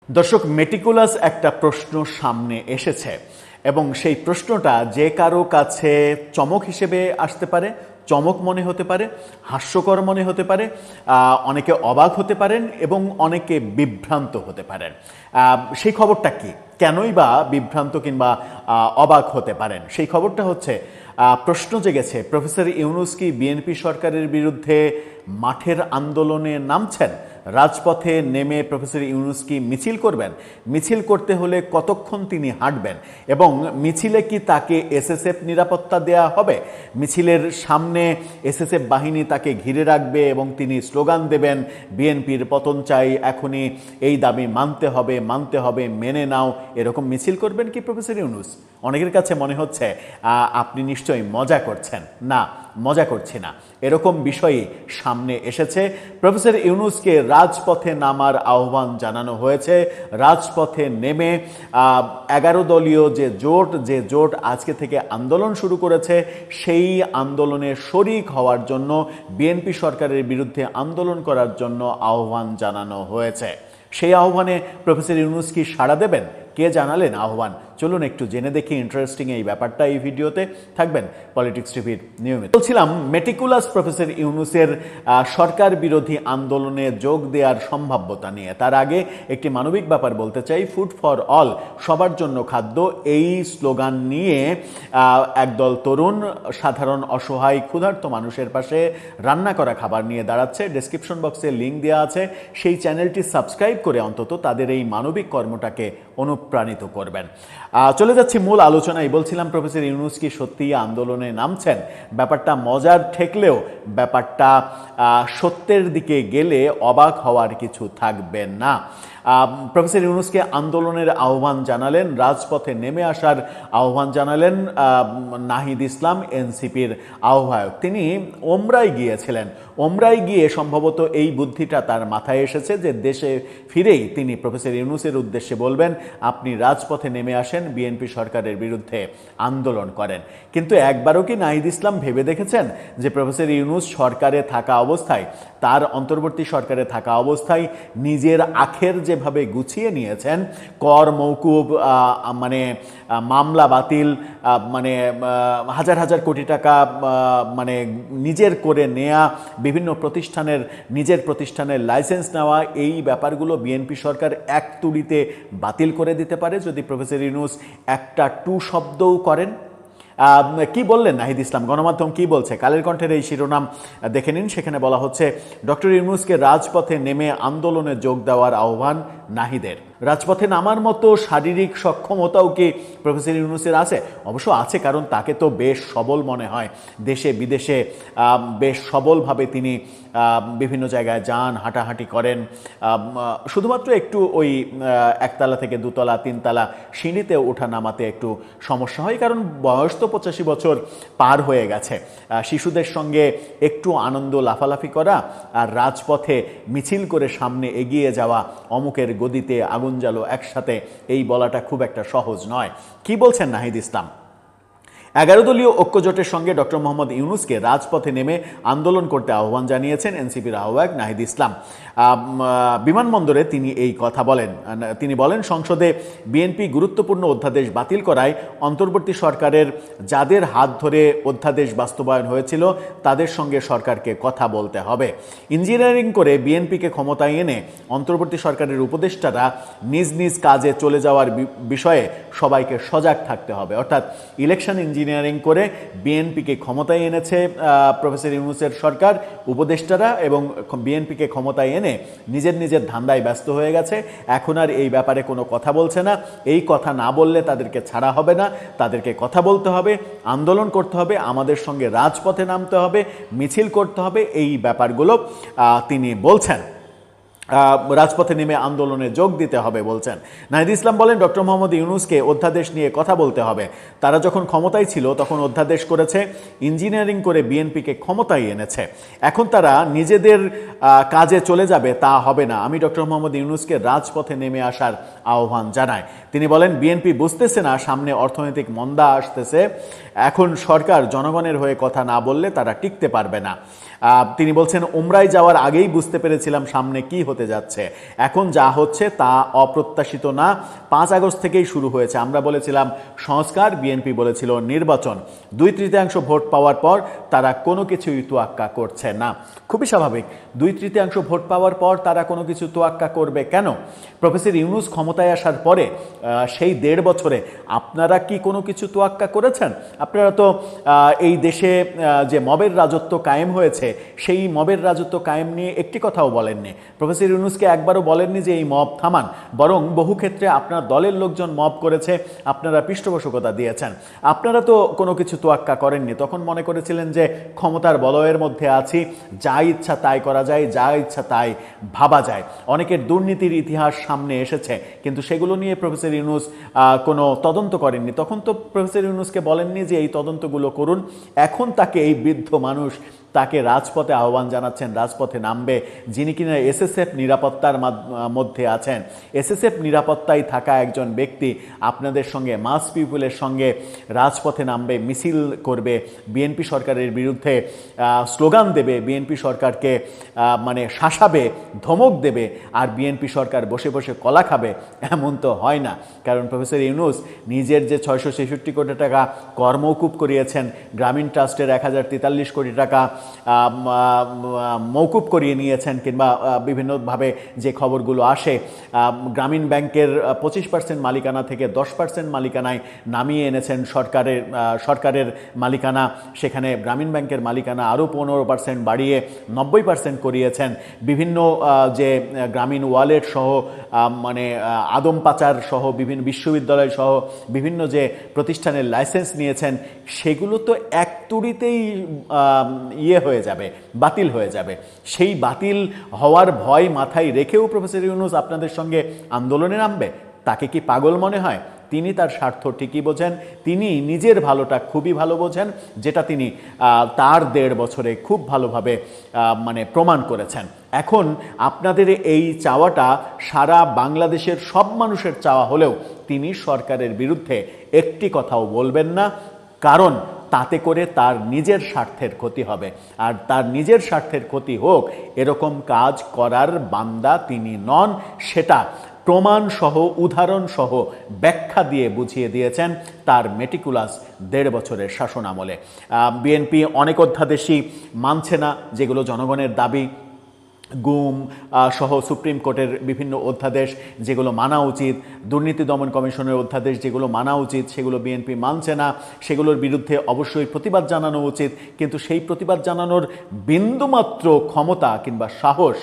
দর্শক, মেটিকুলাস একটা প্রশ্ন সামনে এসেছে এবং সেই প্রশ্নটা যে কারো কাছে চমক হিসেবে আসতে পারে, চমক মনে হতে পারে, হাস্যকর মনে হতে পারে, অনেকে অবাক হতে পারেন এবং অনেকে বিভ্রান্ত হতে পারেন। সেই খবরটা কি, কেনই বা বিভ্রান্ত কিংবা অবাক হতে পারেন? সেই খবরটা হচ্ছে, প্রশ্ন জেগেছে প্রফেসর ইউনূস কি বিএনপি সরকারের বিরুদ্ধে মাঠের আন্দোলনে নামছেন? রাজপথে নেমে প্রফেসর ইউনূস কি মিছিল করবেন? মিছিল করতে হলে কতক্ষণ তিনি হাঁটবেন এবং মিছিলে কি তাকে এসএসএফ নিরাপত্তা দেয়া হবে? মিছিলের সামনে এসএসএফ বাহিনী তাকে ঘিরে রাখবে এবং তিনি স্লোগান দেবেন, বিএনপির পতন চাই, এখনই এই দাবি মানতে হবে, মানতে হবে, মেনে নাও। এরকম মিছিল করবেন কি প্রফেসর ইউনূস? অনেকের কাছে মনে হচ্ছে আপনি নিশ্চয়ই মজা করছেন। না, মজা করছি না। এরকম বিষয়ই সামনে এসেছে। প্রফেসর ইউনূসকে রাজপথে নামার আহ্বান জানানো হয়েছে। রাজপথে নেমে 11 দলীয় যে জোট আজকে থেকে আন্দোলন শুরু করেছে, সেই আন্দোলনে শরিক হওয়ার জন্য, বিএনপি সরকারের বিরুদ্ধে আন্দোলন করার জন্য আহ্বান জানানো হয়েছে। সেই আহ্বানে প্রফেসর ইউনূস কি সাড়া দেবেন? কে জানালেন আহ্বান? চলুন একটু জেনে দেখি। ইন্টারেস্টিং এই ব্যাপারটা এই ভিডিওতে। থাকবেন পলিটিক্স টিভির নিয়মিত। বলছিলাম মেটিকুলাস প্রফেসর ইউনূসের সরকার বিরোধী আন্দোলনে যোগ দেওয়ার সম্ভাব্যতা নিয়ে। তার আগে একটি মানবিক ব্যাপার বলতে চাই। ফুড ফর অল, সবার জন্য খাদ্য, এই স্লোগান নিয়ে একদল তরুণ সাধারণ অসহায় ক্ষুধার্ত মানুষের পাশে রান্না করা খাবার নিয়ে দাঁড়াচ্ছে। ডেসক্রিপশন বক্সে লিঙ্ক দেওয়া আছে, সেই চ্যানেলটি সাবস্ক্রাইব করে অন্তত তাদের এই মানবিক কর্মটাকে অনুপ্রাণিত করবেন। চলে যাচ্ছি মূল আলোচনায়। বলছিলাম প্রফেসর ইউনূস কি সত্যিই আন্দোলনে নামছেন? ব্যাপারটা মজার ঠেকলেও ব্যাপারটা সত্যের দিকে গেলে অবাক হওয়ার কিছু থাকবে না। প্রফেসর ইউনূসকে আন্দোলনের আহ্বান জানালেন, রাজপথে নেমে আসার আহ্বান জানালেন নাহিদ ইসলাম, এনসিপির আহ্বায়ক। তিনি ওমরায় গিয়েছিলেন। ওমরায় গিয়ে সম্ভবত এই বুদ্ধিটা তার মাথায় এসেছে যে দেশে ফিরেই তিনি প্রফেসর ইউনূসের উদ্দেশ্যে বলবেন, আপনি রাজপথে নেমে আসেন, বিএনপি সরকারের বিরুদ্ধে আন্দোলন করেন। কিন্তু একবারও কি নাহিদ ইসলাম ভেবে দেখেছেন যে প্রফেসর ইউনূস সরকারে থাকা অবস্থায়, তার অন্তর্বর্তী সরকারে থাকা অবস্থায় নিজের আখের যেভাবে গুছিয়ে নিয়েছেন, কর মওকুফ, মানে মামলা বাতিল, মানে হাজার হাজার কোটি টাকা মানে নিজের করে নেয়া, বিভিন্ন প্রতিষ্ঠানের নিজের প্রতিষ্ঠানের লাইসেন্স নেওয়া, এই ব্যাপারগুলো বিএনপি সরকার এক তুড়িতে বাতিল করে দিতে পারে যদি প্রফেসর ইউনূস একটা টু শব্দও করেন। কি বললেন নাহিদ ইসলাম? গণমাধ্যম কি বলছে? কালের কণ্ঠের এই শিরোনাম দেখে নিন। সেখানে বলা হচ্ছে, ডক্টর ইউনূসকে রাজপথে নেমে আন্দোলনে যোগ দেওয়ার আহ্বান নাহিদের। রাজপথে নামার মতো শারীরিক সক্ষমতাও কি প্রফেসর ইউনূসের আছে? অবশ্য আছে, কারণ তাকে তো বেশ সবল মনে হয়। দেশে বিদেশে বেশ সবলভাবে তিনি বিভিন্ন জায়গায় যান, হাঁটাহাঁটি করেন। শুধুমাত্র একটু ওই একতলা থেকে দুতলা, তিনতলা সিঁড়িতে ওঠা নামাতে একটু সমস্যা হয়, কারণ বয়স তো 85 বছর পার হয়ে গেছে। শিশুদের সঙ্গে একটু আনন্দ লাফালাফি করা আর রাজপথে মিছিল করে সামনে এগিয়ে যাওয়া, অমুকের গদিতে আগুন জ্বালো একসাথে, এই বলাটা খুব একটা সহজ নয়। কি বলছেন নাহিদ ইসলাম? 11 দলীয় ঐক্যজোটের সঙ্গে ডক্টর মোহাম্মদ ইউনূসকে রাজপথে নেমে আন্দোলন করতে আহ্বান জানিয়েছেন এনসিপির আহ্বায়ক নাহিদ ইসলাম। বিমানবন্দরে তিনি এই কথা বলেন। তিনি বলেন, সংসদে বিএনপি গুরুত্বপূর্ণ অধ্যাদেশ বাতিল করায় অন্তর্বর্তী সরকারের যাদের হাত ধরে অধ্যাদেশ বাস্তবায়ন হয়েছিল তাদের সঙ্গে সরকারকে কথা বলতে হবে। ইঞ্জিনিয়ারিং করে বিএনপিকে ক্ষমতায় এনে অন্তর্বর্তী সরকারের উপদেষ্টারা নিজ নিজ কাজে চলে যাওয়ার বিষয়ে সবাইকে সজাগ থাকতে হবে। অর্থাৎ ইলেকশন ইঞ্জিনিয়ারিং করে বিএনপিকে ক্ষমতায় এনেছে প্রফেসর ইউনূসের সরকার, উপদেষ্টারা, এবং বিএনপিকে ক্ষমতায় এনে নিজের নিজের ধান্দায় ব্যস্ত হয়ে গেছে। এখন আর এই ব্যাপারে কোনো কথা বলছে না। এই কথা না বললে তাদেরকে ছাড়া হবে না, তাদেরকে কথা বলতে হবে, আন্দোলন করতে হবে, আমাদের সঙ্গে রাজপথে নামতে হবে, মিছিল করতে হবে, এই ব্যাপারগুলো তিনি বলছেন। রাজপথে নেমে আন্দোলনে যোগ দিতে হবে বলছেন। নাহিদ ইসলাম বলেন, ডক্টর মোহাম্মদ ইউনূসকে অধ্যাদেশ নিয়ে কথা বলতে হবে। তারা যখন ক্ষমতায় ছিল তখন অধ্যাদেশ করেছে, ইঞ্জিনিয়ারিং করে বিএনপিকে ক্ষমতায় এনেছে। এখন তারা নিজেদের কাজে চলে যাবে, তা হবে না। আমি ডক্টর মোহাম্মদ ইউনূসকে রাজপথে নেমে আসার আহ্বান জানাই। তিনি বলেন, বিএনপি বুঝতেছে না সামনে অর্থনৈতিক মন্দা আসতেছে, এখন সরকার জনগণের হয়ে কথা না বললে তারা টিকতে পারবে না। তিনি বলছেন, উমরায় যাওয়ার আগেই বুঝতে পেরেছিলাম সামনে কি হতে যাচ্ছে, এখন যা হচ্ছে তা অপ্রত্যাশিত না। 5 আগস্ট থেকেই শুরু হয়েছে। আমরা বলেছিলাম সংস্কার, বিএনপি বলেছিল নির্বাচন। 2/3 ভোট পাওয়ার পর তারা কোনো কিছুই তোয়াক্কা করছে না। খুবই স্বাভাবিক, 2/3 ভোট পাওয়ার পর তারা কোনো কিছু তোয়াক্কা করবে কেন? প্রফেসর ইউনূস ক্ষমতায় আসার পরে সেই 1.5 বছরে আপনারা কি কোনো কিছু তোয়াক্কা করেছেন? আপনারা তো এই দেশে যে মবের রাজত্ব কায়েম হয়েছে, সেই মবের রাজত্ব কায়েম নিয়ে একটি কথাও বলেননি। প্রফেসর ইউনূসকে একবারও বলেননি যে এই মব থামান, বরং বহু ক্ষেত্রে আপনার দলের লোকজন মব করেছে, আপনারা পৃষ্ঠপোষকতা দিয়েছেন। আপনারা তো কোনো কিছু তোয়াক্কা করেননি। তখন মনে করেছিলেন যে ক্ষমতার বলয়ের মধ্যে আছি, যা ইচ্ছা তাই করা যায়, যা ইচ্ছা তাই ভাবা যায়। অনেকের দুর্নীতির ইতিহাস সামনে এসেছে, কিন্তু সেগুলো নিয়ে প্রফেসর ইউনূস কোনো তদন্ত করেননি। তখন তো প্রফেসর ইউনূসকে বলেননি যে এই তদন্তগুলো করুন। এখন তাকে, এই বৃদ্ধ মানুষ, তাকে রাজপথে আহ্বান জানাচ্ছেন, রাজপথে নামবে, যিনি কিনা এসএসএফ নিরাপত্তার মধ্যে আছেন। এসএসএফ নিরাপত্তায় থাকা একজন ব্যক্তি আপনাদের সঙ্গে, মাস পিপুলের সঙ্গে রাজপথে নামবে, মিছিল করবে, বিএনপি সরকারের বিরুদ্ধে স্লোগান দেবে, বিএনপি সরকারকে মানে শাসাবে, ধমক দেবে, আর বিএনপি সরকার বসে বসে কলা খাবে, এমন তো হয় না। কারণ প্রফেসর ইউনূস নিজের যে 666 কোটি টাকা কর মওকুফ করিয়েছেন, গ্রামীণ ট্রাস্টের 1043 কোটি টাকা মওকুফ করিয়ে নিয়েছেন, কিংবা বিভিন্নভাবে যে খবরগুলো আসে, গ্রামীণ ব্যাংকের 25% মালিকানা থেকে 10% মালিকানায় নামিয়ে এনেছেন সরকারের মালিকানা। সেখানে গ্রামীণ ব্যাংকের মালিকানা আরও 15% বাড়িয়ে 90% করিয়েছেন। বিভিন্ন যে গ্রামীণ ওয়ালেট সহ, মানে আদম পাচার সহ, বিভিন্ন বিশ্ববিদ্যালয় সহ বিভিন্ন যে প্রতিষ্ঠানের লাইসেন্স নিয়েছেন, সেগুলো তো এক তুড়িতেই হয়ে যাবে, বাতিল হয়ে যাবে। সেই বাতিল হওয়ার ভয় মাথায় রেখেও প্রফেসর ইউনূস আপনাদের সঙ্গে আন্দোলনে নামবে? তাকে কি পাগল মনে হয়? তিনি তার স্বার্থ ঠিকই বোঝেন, তিনি নিজের ভালোটা খুবই ভালো বোঝেন, যেটা তিনি তার 1.5 বছরে খুব ভালোভাবে মানে প্রমাণ করেছেন। এখন আপনাদের এই চাওয়াটা সারা বাংলাদেশের সব মানুষের চাওয়া হলেও তিনি সরকারের বিরুদ্ধে একটি কথাও বলবেন না, কারণ তাতে করে তার নিজের স্বার্থের ক্ষতি হবে। আর তার নিজের স্বার্থের ক্ষতি হোক, এরকম কাজ করার বান্দা তিনি নন। সেটা প্রমাণসহ, উদাহরণসহ, ব্যাখ্যা দিয়ে বুঝিয়ে দিয়েছেন তার মেটিকুলাস 1.5 বছরের শাসন আমলে। বিএনপি অনেক অধ্যাদেশই মানছে না, যেগুলো জনগণের দাবি। গুম সহ সুপ্রিম কোর্টের বিভিন্ন অধ্যাদেশ যেগুলো মানা উচিত, দুর্নীতি দমন কমিশনের অধ্যাদেশ যেগুলো মানা উচিত, সেগুলো বিএনপি মানছে না। সেগুলোর বিরুদ্ধে অবশ্যই প্রতিবাদ জানানো উচিত, কিন্তু সেই প্রতিবাদ জানানোর বিন্দুমাত্র ক্ষমতা কিংবা সাহস